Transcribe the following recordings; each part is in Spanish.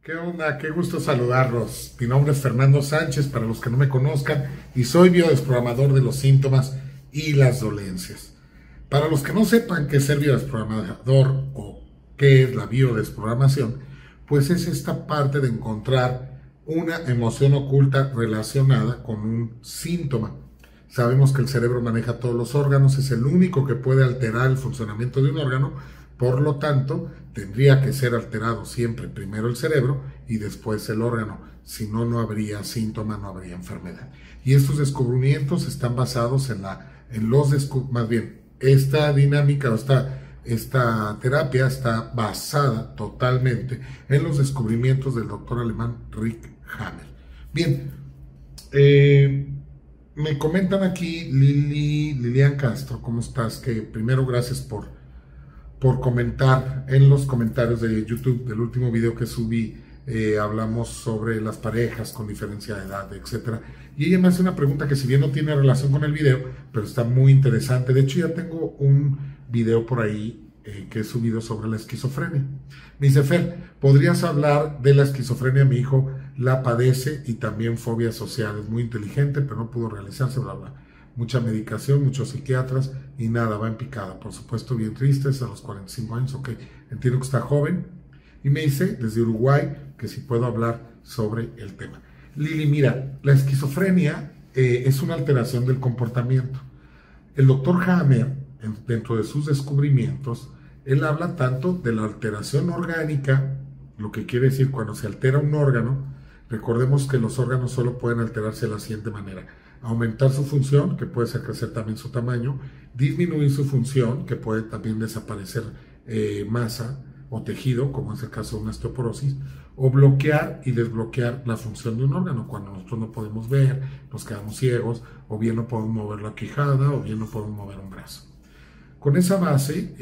¿Qué onda? Qué gusto saludarlos. Mi nombre es Fernando Sánchez, para los que no me conozcan, y soy biodesprogramador de los síntomas y las dolencias. Para los que no sepan qué es ser biodesprogramador o qué es la biodesprogramación, pues es esta parte de encontrar una emoción oculta relacionada con un síntoma. Sabemos que el cerebro maneja todos los órganos, es el único que puede alterar el funcionamiento de un órgano, por lo tanto, tendría que ser alterado siempre primero el cerebro y después el órgano, si no, no habría síntoma, no habría enfermedad. Y estos descubrimientos están basados más bien, esta dinámica o esta terapia está basada totalmente en los descubrimientos del doctor alemán Rick Hammer. Bien, me comentan aquí Lilian Castro, ¿cómo estás? Que primero gracias por comentar en los comentarios de YouTube del último video que subí. Hablamos sobre las parejas con diferencia de edad, etcétera. Y ella me hace una pregunta que si bien no tiene relación con el video, pero está muy interesante. De hecho, ya tengo un video por ahí que he subido sobre la esquizofrenia. Me dice: Fer, ¿podrías hablar de la esquizofrenia? Mi hijo la padece y también fobia social. Es muy inteligente, pero no pudo realizarse, bla, bla. Mucha medicación, muchos psiquiatras y nada, va en picada. Por supuesto, bien triste, es a los 45 años, ok. Entiendo que está joven. Y me dice desde Uruguay que si puedo hablar sobre el tema. Lili, mira, la esquizofrenia es una alteración del comportamiento. El doctor Hammer, dentro de sus descubrimientos, él habla tanto de la alteración orgánica, lo que quiere decir cuando se altera un órgano. Recordemos que los órganos solo pueden alterarse de la siguiente manera: aumentar su función, que puede ser crecer también su tamaño; disminuir su función, que puede también desaparecer masa o tejido, como es el caso de una osteoporosis; o bloquear y desbloquear la función de un órgano. Cuando nosotros no podemos ver, nos quedamos ciegos, o bien no podemos mover la quijada, o bien no podemos mover un brazo. Con esa base,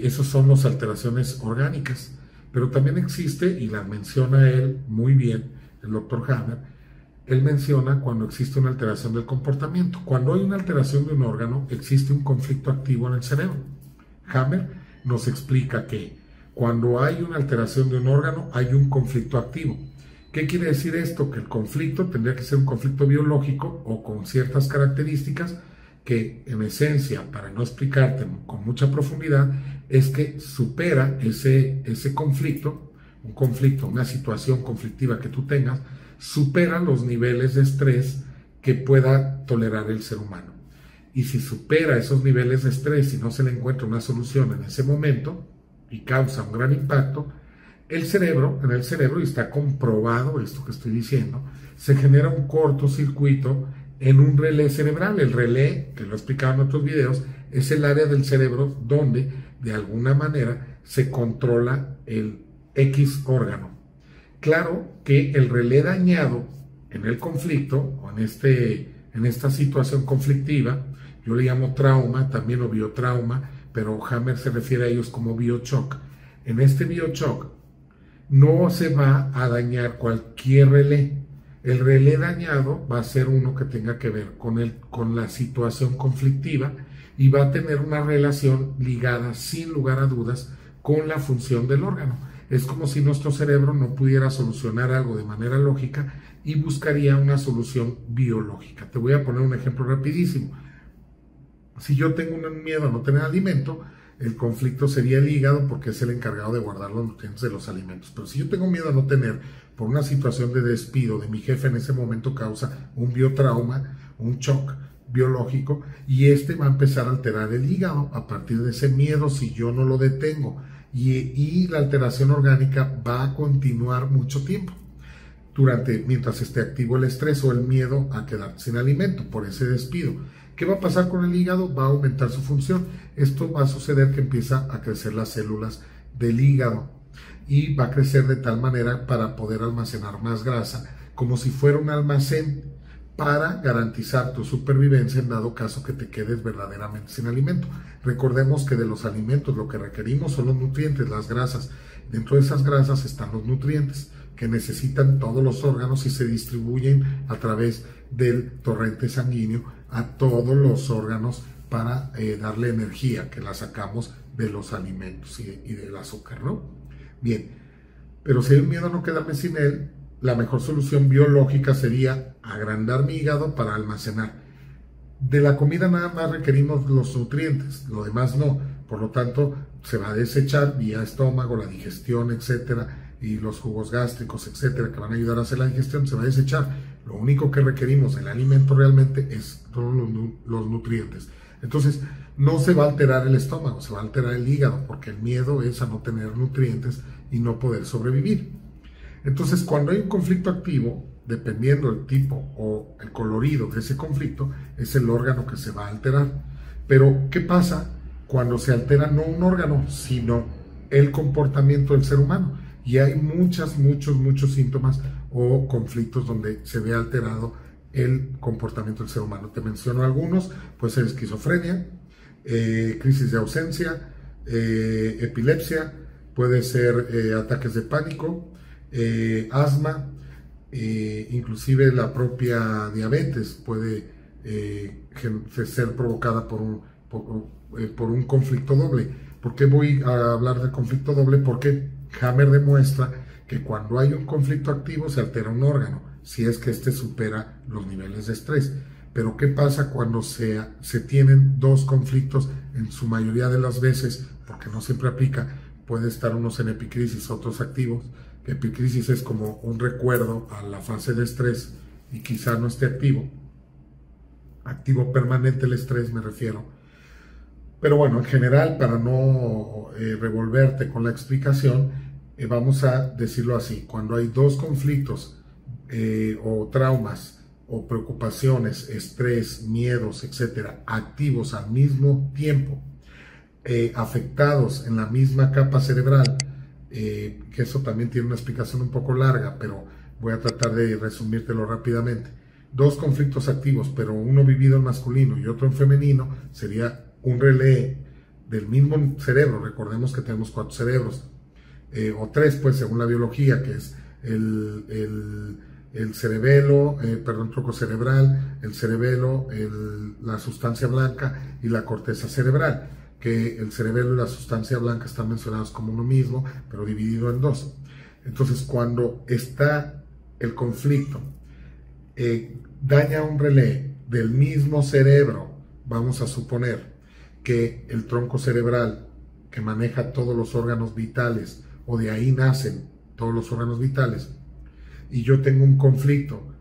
esas son las alteraciones orgánicas. Pero también existe, y las menciona él muy bien, el doctor Hammer, él menciona cuando existe una alteración del comportamiento. Cuando hay una alteración de un órgano, existe un conflicto activo en el cerebro. Hammer nos explica que cuando hay una alteración de un órgano, hay un conflicto activo. ¿Qué quiere decir esto? Que el conflicto tendría que ser un conflicto biológico o con ciertas características que, en esencia, para no explicarte con mucha profundidad, es que supera ese conflicto, una situación conflictiva que tú tengas, supera los niveles de estrés que pueda tolerar el ser humano. Y si supera esos niveles de estrés y no se le encuentra una solución en ese momento y causa un gran impacto, en el cerebro, y está comprobado esto que estoy diciendo, se genera un cortocircuito en un relé cerebral. El relé, que lo he explicado en otros videos, es el área del cerebro donde de alguna manera se controla el X órgano. Claro que el relé dañado en el conflicto, o en esta situación conflictiva, yo le llamo trauma también, o biotrauma, pero Hammer se refiere a ellos como biochoc. En este biochoc no se va a dañar cualquier relé. El relé dañado va a ser uno que tenga que ver con la situación conflictiva y va a tener una relación ligada, sin lugar a dudas, con la función del órgano. Es como si nuestro cerebro no pudiera solucionar algo de manera lógica y buscaría una solución biológica. Te voy a poner un ejemplo rapidísimo. Si yo tengo un miedo a no tener alimento, el conflicto sería el hígado, porque es el encargado de guardar los nutrientes de los alimentos. Pero si yo tengo miedo a no tener, por una situación de despido de mi jefe en ese momento, causa un biotrauma, un shock biológico, y va a empezar a alterar el hígado a partir de ese miedo si yo no lo detengo. Y la alteración orgánica va a continuar mucho tiempo, mientras esté activo el estrés o el miedo a quedar sin alimento por ese despido. ¿Qué va a pasar con el hígado? Va a aumentar su función. Esto va a suceder que empieza a crecer las células del hígado y va a crecer de tal manera para poder almacenar más grasa, como si fuera un almacén, para garantizar tu supervivencia en dado caso que te quedes verdaderamente sin alimento. Recordemos que de los alimentos lo que requerimos son los nutrientes, las grasas. Dentro de esas grasas están los nutrientes que necesitan todos los órganos y se distribuyen a través del torrente sanguíneo a todos los órganos para darle energía, que la sacamos de los alimentos y del azúcar, ¿no? Bien, Pero si hay un miedo a no quedarme sin él, la mejor solución biológica sería agrandar mi hígado para almacenar. De la comida nada más requerimos los nutrientes, lo demás no. Por lo tanto, se va a desechar vía estómago, la digestión, etcétera, y los jugos gástricos, etcétera, que van a ayudar a hacer la digestión, se va a desechar. Lo único que requerimos del alimento realmente es todos los nutrientes. Entonces, no se va a alterar el estómago, se va a alterar el hígado, porque el miedo es a no tener nutrientes y no poder sobrevivir. Entonces, cuando hay un conflicto activo, dependiendo del tipo o el colorido de ese conflicto, es el órgano que se va a alterar. Pero, ¿qué pasa cuando se altera no un órgano, sino el comportamiento del ser humano? Y hay muchos síntomas o conflictos donde se ve alterado el comportamiento del ser humano. Te menciono algunos: puede ser esquizofrenia, crisis de ausencia, epilepsia, puede ser ataques de pánico, asma, inclusive la propia diabetes puede ser provocada por un conflicto doble. ¿Por qué voy a hablar de conflicto doble? Porque Hammer demuestra que cuando hay un conflicto activo se altera un órgano, si es que este supera los niveles de estrés. Pero ¿qué pasa cuando se tienen dos conflictos? En su mayoría de las veces, porque no siempre aplica, puede estar unos en epicrisis, otros activos. Epicrisis es como un recuerdo a la fase de estrés y quizá no esté activo. Activo permanente el estrés, me refiero. Pero bueno, en general, para no revolverte con la explicación, vamos a decirlo así: cuando hay dos conflictos o traumas o preocupaciones, estrés, miedos, etcétera, activos al mismo tiempo, afectados en la misma capa cerebral, que eso también tiene una explicación un poco larga, pero voy a tratar de resumírtelo rápidamente. Dos conflictos activos, pero uno vivido en masculino y otro en femenino, sería un relé del mismo cerebro. Recordemos que tenemos 4 cerebros, o 3, pues, según la biología, que es el cerebelo, tronco cerebral, el cerebelo, la sustancia blanca y la corteza cerebral, que el cerebelo y la sustancia blanca están mencionados como uno mismo, pero dividido en 2. Entonces, cuando está el conflicto, daña un relé del mismo cerebro, vamos a suponer que el tronco cerebral, que maneja todos los órganos vitales, o de ahí nacen todos los órganos vitales, y yo tengo un conflicto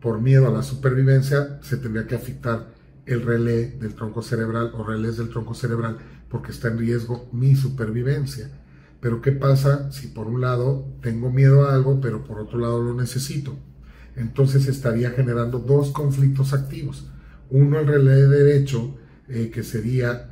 por miedo a la supervivencia, se tendría que afectar el relé del tronco cerebral o relés del tronco cerebral, porque está en riesgo mi supervivencia. Pero ¿qué pasa si por un lado tengo miedo a algo, pero por otro lado lo necesito? Entonces estaría generando dos conflictos activos. Uno, el relé derecho, que sería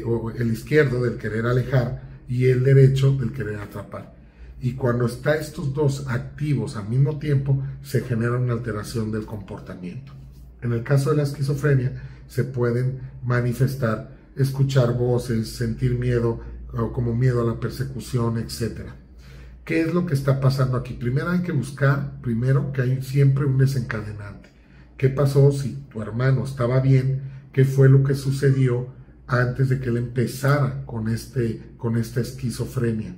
o el izquierdo, del querer alejar, y el derecho, del querer atrapar. Y cuando está estos dos activos al mismo tiempo, se genera una alteración del comportamiento. En el caso de la esquizofrenia, se pueden manifestar, escuchar voces, sentir miedo, como miedo a la persecución, etc. ¿Qué es lo que está pasando aquí? Primero hay que buscar, que hay siempre un desencadenante. ¿Qué pasó si tu hermano estaba bien? ¿Qué fue lo que sucedió antes de que él empezara con esta esquizofrenia?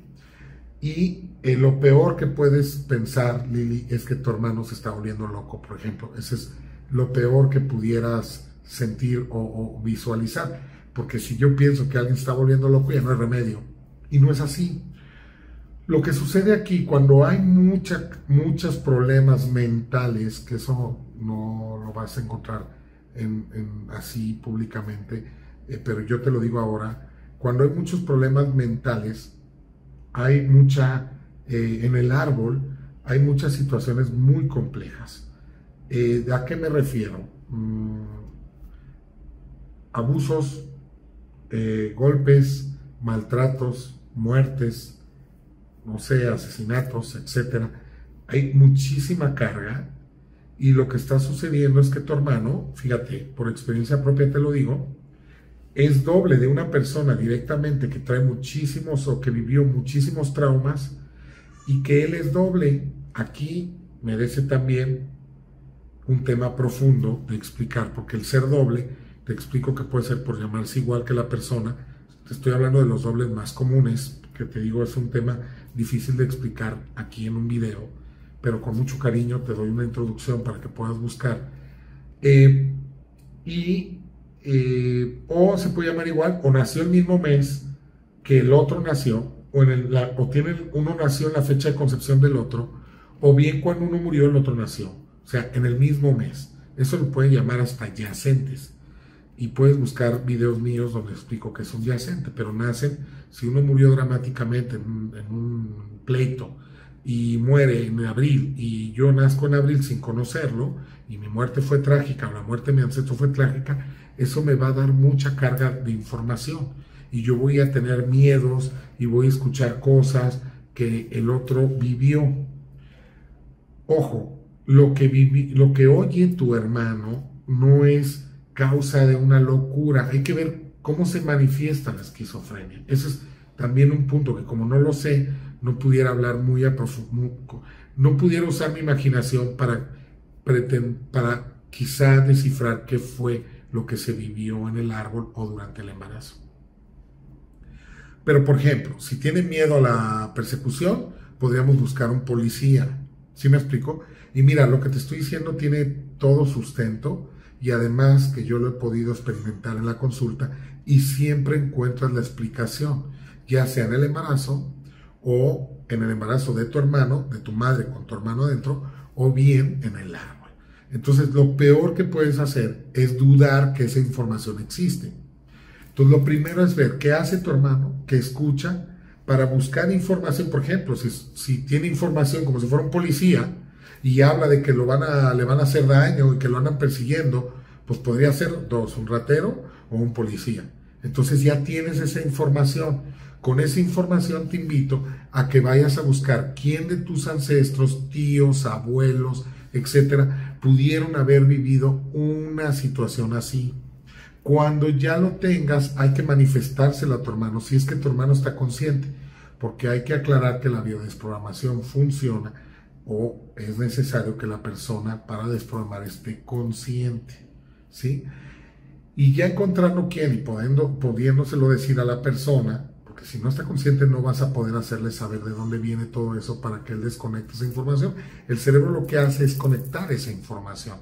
Y lo peor que puedes pensar, Lili, es que tu hermano se está volviendo loco, por ejemplo. Ese es lo peor que pudieras sentir o visualizar. Porque si yo pienso que alguien está volviendo loco, ya no hay remedio. Y no es así. Lo que sucede aquí, cuando hay muchos problemas mentales, que eso no lo vas a encontrar así públicamente, pero yo te lo digo ahora: cuando hay muchos problemas mentales, hay en el árbol hay muchas situaciones muy complejas. ¿A qué me refiero? Abusos, golpes, maltratos, muertes, no sé, asesinatos, etc. Hay muchísima carga, y lo que está sucediendo es que tu hermano, fíjate, por experiencia propia te lo digo, es doble de una persona directamente que trae muchísimos o que vivió muchísimos traumas, y que él es doble. Aquí merece también un tema profundo de explicar, porque el ser doble, te explico que puede ser por llamarse igual que la persona, te estoy hablando de los dobles más comunes, que te digo es un tema difícil de explicar aquí en un video, pero con mucho cariño te doy una introducción para que puedas buscar. O se puede llamar igual, o nació el mismo mes que el otro nació, uno nació en la fecha de concepción del otro, o bien cuando uno murió el otro nació, o sea, en el mismo mes. Eso lo pueden llamar hasta yacentes. Y puedes buscar videos míos donde explico que es un yacente, pero nacen, si uno murió dramáticamente en un pleito y muere en abril, y yo nazco en abril sin conocerlo, y mi muerte fue trágica, o la muerte de mi ancestro fue trágica, eso me va a dar mucha carga de información, y yo voy a tener miedos, y voy a escuchar cosas que el otro vivió. Ojo, lo que oye tu hermano no es causa de una locura. Hay que ver cómo se manifiesta la esquizofrenia. Eso es también un punto que, como no lo sé, no pudiera hablar muy a profundo, no pudiera usar mi imaginación para quizá descifrar qué fue lo que se vivió en el árbol o durante el embarazo. Pero, por ejemplo, si tiene miedo a la persecución, podríamos buscar un policía. ¿Sí me explico? Y mira, lo que te estoy diciendo tiene todo sustento, y además que yo lo he podido experimentar en la consulta, y siempre encuentras la explicación, ya sea en el embarazo o en el embarazo de tu hermano, de tu madre con tu hermano adentro, o bien en el árbol. Entonces, lo peor que puedes hacer es dudar que esa información existe. Entonces, lo primero es ver qué hace tu hermano, qué escucha, para buscar información. Por ejemplo, si tiene información como si fuera un policía y habla de que le van a hacer daño y que lo andan persiguiendo, pues podría ser dos, un ratero o un policía. Entonces ya tienes esa información. Con esa información te invito a que vayas a buscar quién de tus ancestros, tíos, abuelos, etcétera, pudieron haber vivido una situación así. Cuando ya lo tengas, hay que manifestárselo a tu hermano, si es que tu hermano está consciente, porque hay que aclarar que la biodesprogramación funciona, o es necesario que la persona para desprogramar esté consciente, ¿sí? Y ya encontrando quién y pudiéndoselo decir a la persona, porque si no está consciente no vas a poder hacerle saber de dónde viene todo eso para que él desconecte esa información. El cerebro lo que hace es conectar esa información.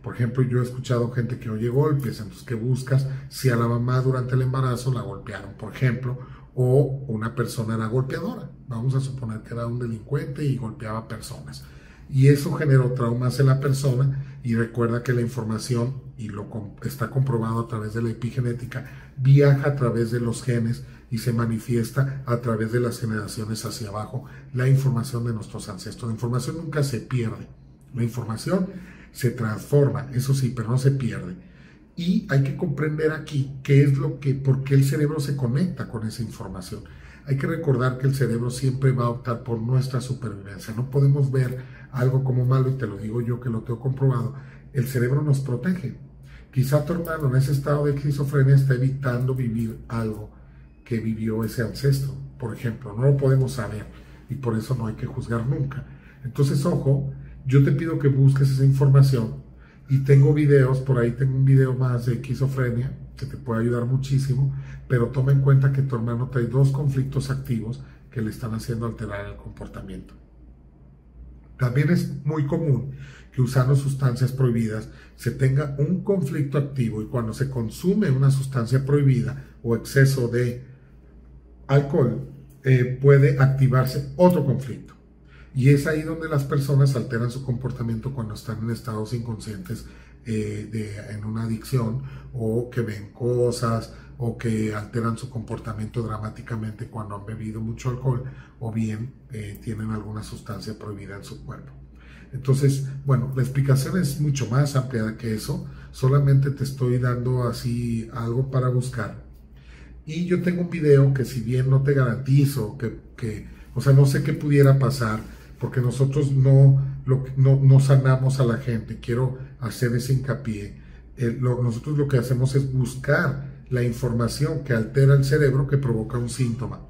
Por ejemplo, yo he escuchado gente que oye golpes, entonces que buscas si a la mamá durante el embarazo la golpearon, por ejemplo, o una persona era golpeadora. Vamos a suponer que era un delincuente y golpeaba personas. Y eso generó traumas en la persona, y recuerda que la información, y está comprobado a través de la epigenética, viaja a través de los genes y se manifiesta a través de las generaciones hacia abajo, la información de nuestros ancestros. La información nunca se pierde, la información se transforma, eso sí, pero no se pierde. Y hay que comprender aquí por qué el cerebro se conecta con esa información. Hay que recordar que el cerebro siempre va a optar por nuestra supervivencia. No podemos ver algo como malo, y te lo digo yo que lo tengo comprobado. El cerebro nos protege. Quizá tu hermano en ese estado de esquizofrenia está evitando vivir algo que vivió ese ancestro, por ejemplo. No lo podemos saber, y por eso no hay que juzgar nunca. Entonces, ojo, yo te pido que busques esa información, y tengo videos, por ahí tengo un video más de esquizofrenia que te puede ayudar muchísimo, pero toma en cuenta que tu hermano trae dos conflictos activos que le están haciendo alterar el comportamiento. También es muy común que usando sustancias prohibidas se tenga un conflicto activo, y cuando se consume una sustancia prohibida o exceso de alcohol, puede activarse otro conflicto. Y es ahí donde las personas alteran su comportamiento cuando están en estados inconscientes en una adicción, o que ven cosas, o que alteran su comportamiento dramáticamente cuando han bebido mucho alcohol, o bien tienen alguna sustancia prohibida en su cuerpo. Entonces, bueno, la explicación es mucho más amplia que eso. Solamente te estoy dando así algo para buscar. Y yo tengo un video que, si bien no te garantizo o sea, no sé qué pudiera pasar, porque nosotros no sanamos a la gente. Quiero hacer ese hincapié. Nosotros lo que hacemos es buscar la información que altera el cerebro, que provoca un síntoma.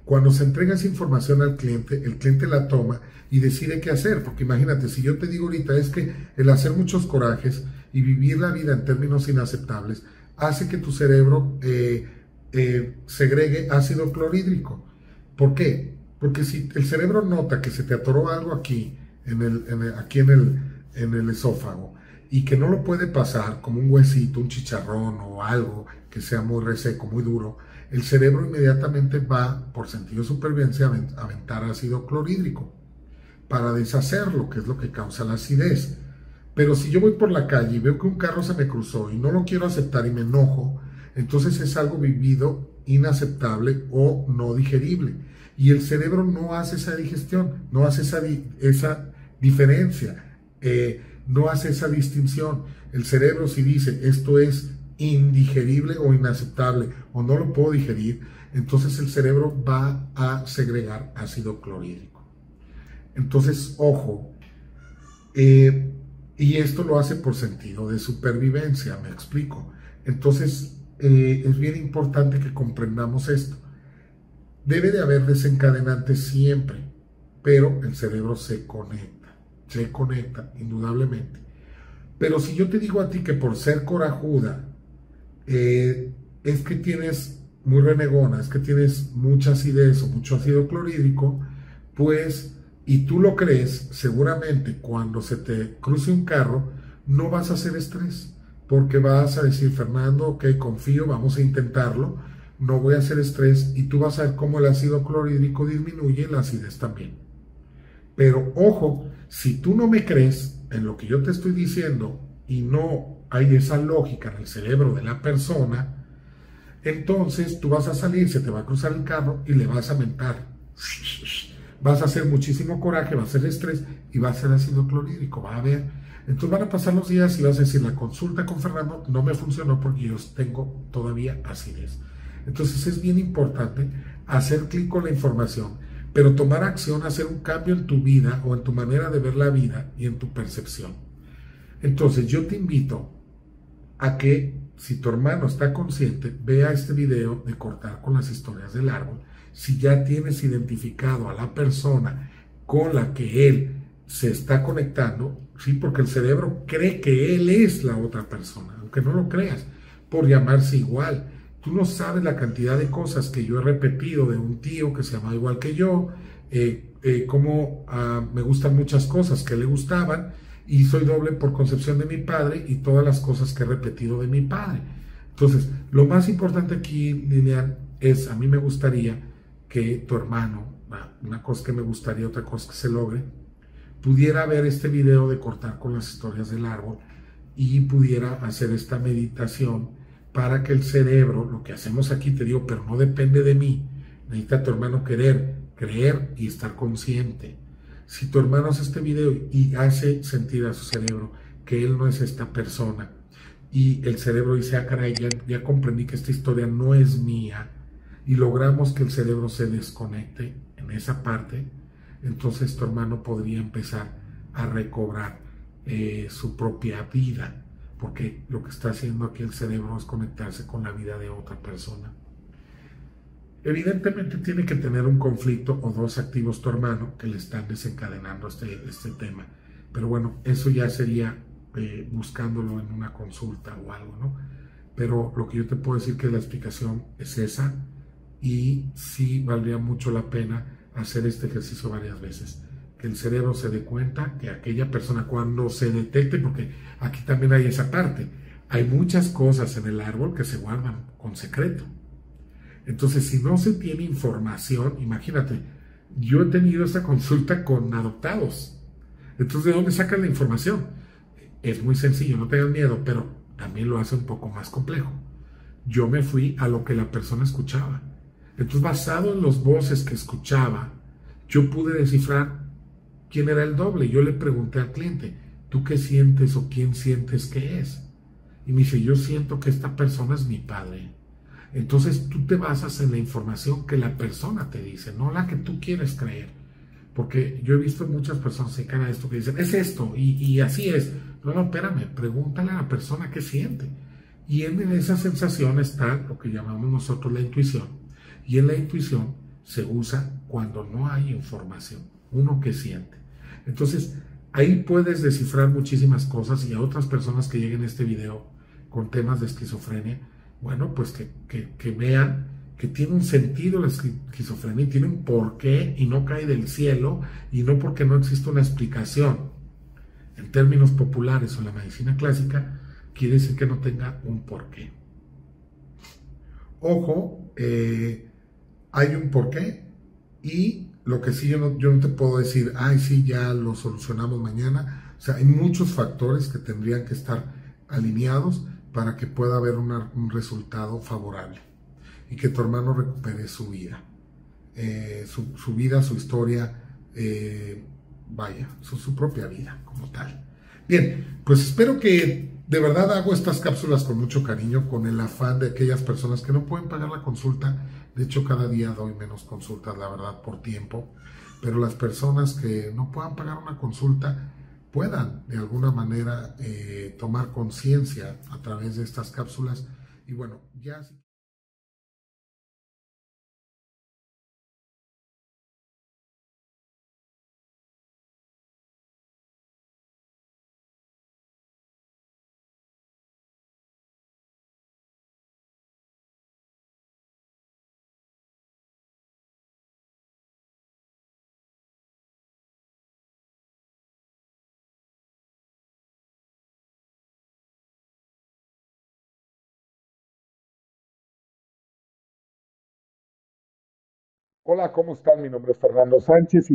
Cuando se entrega esa información al cliente, el cliente la toma y decide qué hacer. Porque imagínate, si yo te digo ahorita es que el hacer muchos corajes y vivir la vida en términos inaceptables hace que tu cerebro segregue ácido clorhídrico. ¿Por qué? Porque si el cerebro nota que se te atoró algo aquí, en el esófago, y que no lo puede pasar, como un huesito, un chicharrón o algo que sea muy reseco, muy duro, el cerebro inmediatamente va, por sentido de supervivencia, a aventar ácido clorhídrico para deshacerlo, que es lo que causa la acidez. Pero si yo voy por la calle y veo que un carro se me cruzó y no lo quiero aceptar y me enojo, entonces es algo vivido inaceptable o no digerible. Y el cerebro no hace esa digestión, no hace esa diferencia, no hace esa distinción. El cerebro, si dice esto es indigerible o inaceptable o no lo puedo digerir, entonces el cerebro va a segregar ácido clorhídrico. Entonces, ojo, y esto lo hace por sentido de supervivencia, me explico. Entonces, es bien importante que comprendamos esto. Debe de haber desencadenantes siempre, pero el cerebro se conecta, indudablemente. Pero si yo te digo a ti que por ser corajuda, es que tienes muy renegona, es que tienes mucha acidez o mucho ácido clorhídrico, pues, y tú lo crees, seguramente cuando se te cruce un carro, no vas a hacer estrés, porque vas a decir, Fernando, ok, confío, vamos a intentarlo, no voy a hacer estrés, y tú vas a ver cómo el ácido clorhídrico disminuye y la acidez también. Pero ojo, si tú no me crees en lo que yo te estoy diciendo y no hay esa lógica en el cerebro de la persona, entonces tú vas a salir, se te va a cruzar el carro y le vas a mentar. Vas a hacer muchísimo coraje, va a ser estrés y va a ser ácido clorhídrico, va a haber. Entonces van a pasar los días y vas a decir, la consulta con Fernando no me funcionó porque yo tengo todavía acidez. Entonces es bien importante hacer clic con la información, pero tomar acción, hacer un cambio en tu vida o en tu manera de ver la vida y en tu percepción. Entonces yo te invito a que, si tu hermano está consciente, vea este video de cortar con las historias del árbol. Si ya tienes identificado a la persona con la que él se está conectando, ¿sí? Porque el cerebro cree que él es la otra persona, aunque no lo creas, por llamarse igual. Tú no sabes la cantidad de cosas que yo he repetido de un tío que se llama igual que yo, cómo me gustan muchas cosas que le gustaban, y soy doble por concepción de mi padre, y todas las cosas que he repetido de mi padre. Entonces, lo más importante aquí, Lilian, es, a mí me gustaría que tu hermano, una cosa que me gustaría, otra cosa que se logre, pudiera ver este video de cortar con las historias del árbol y pudiera hacer esta meditación para que el cerebro, lo que hacemos aquí, te digo, pero no depende de mí, necesita tu hermano querer, creer y estar consciente. Si tu hermano hace este video y hace sentir a su cerebro que él no es esta persona, y el cerebro dice, ah, caray, ya comprendí que esta historia no es mía, y logramos que el cerebro se desconecte en esa parte, entonces tu hermano podría empezar a recobrar su propia vida, porque lo que está haciendo aquí el cerebro es conectarse con la vida de otra persona. Evidentemente tiene que tener un conflicto o dos activos tu hermano que le están desencadenando este tema, pero bueno, eso ya sería buscándolo en una consulta o algo, ¿no? Pero lo que yo te puedo decir que la explicación es esa, y sí valdría mucho la pena hacer este ejercicio varias veces, que el cerebro se dé cuenta que aquella persona, cuando se detecte, porque aquí también hay esa parte, hay muchas cosas en el árbol que se guardan con secreto. Entonces, si no se tiene información, imagínate, yo he tenido esta consulta con adoptados. Entonces, ¿de dónde sacan la información? Es muy sencillo, no tengan miedo, pero también lo hace un poco más complejo. Yo me fui a lo que la persona escuchaba. Entonces, basado en las voces que escuchaba, yo pude descifrar quién era el doble. Yo le pregunté al cliente, ¿tú qué sientes o quién sientes que es? Y me dice, yo siento que esta persona es mi padre. Entonces tú te basas en la información que la persona te dice, no la que tú quieres creer. Porque yo he visto muchas personas cercanas a esto que dicen, es esto, y así es. No, espérame, pregúntale a la persona qué siente. Y en esa sensación está lo que llamamos nosotros la intuición. Y en la intuición se usa cuando no hay información, uno que siente. Entonces, ahí puedes descifrar muchísimas cosas, y a otras personas que lleguen a este video con temas de esquizofrenia, Bueno, pues que vean que tiene un sentido la esquizofrenia y tiene un porqué y no cae del cielo y no porque no existe una explicación. En términos populares o en la medicina clásica, quiere decir que no tenga un porqué. Ojo, hay un porqué y lo que sí yo no te puedo decir, ay, sí, ya lo solucionamos mañana. O sea, hay muchos factores que tendrían que estar alineados para que pueda haber un resultado favorable y que tu hermano recupere su vida, su vida, su historia, vaya, su propia vida como tal. Bien, pues espero que de verdad hago estas cápsulas con mucho cariño, con el afán de aquellas personas que no pueden pagar la consulta. De hecho, cada día doy menos consultas, la verdad, por tiempo. Pero las personas que no puedan pagar una consulta puedan de alguna manera tomar conciencia a través de estas cápsulas. Y bueno, ya... Hola, ¿cómo están? Mi nombre es Fernando Sánchez y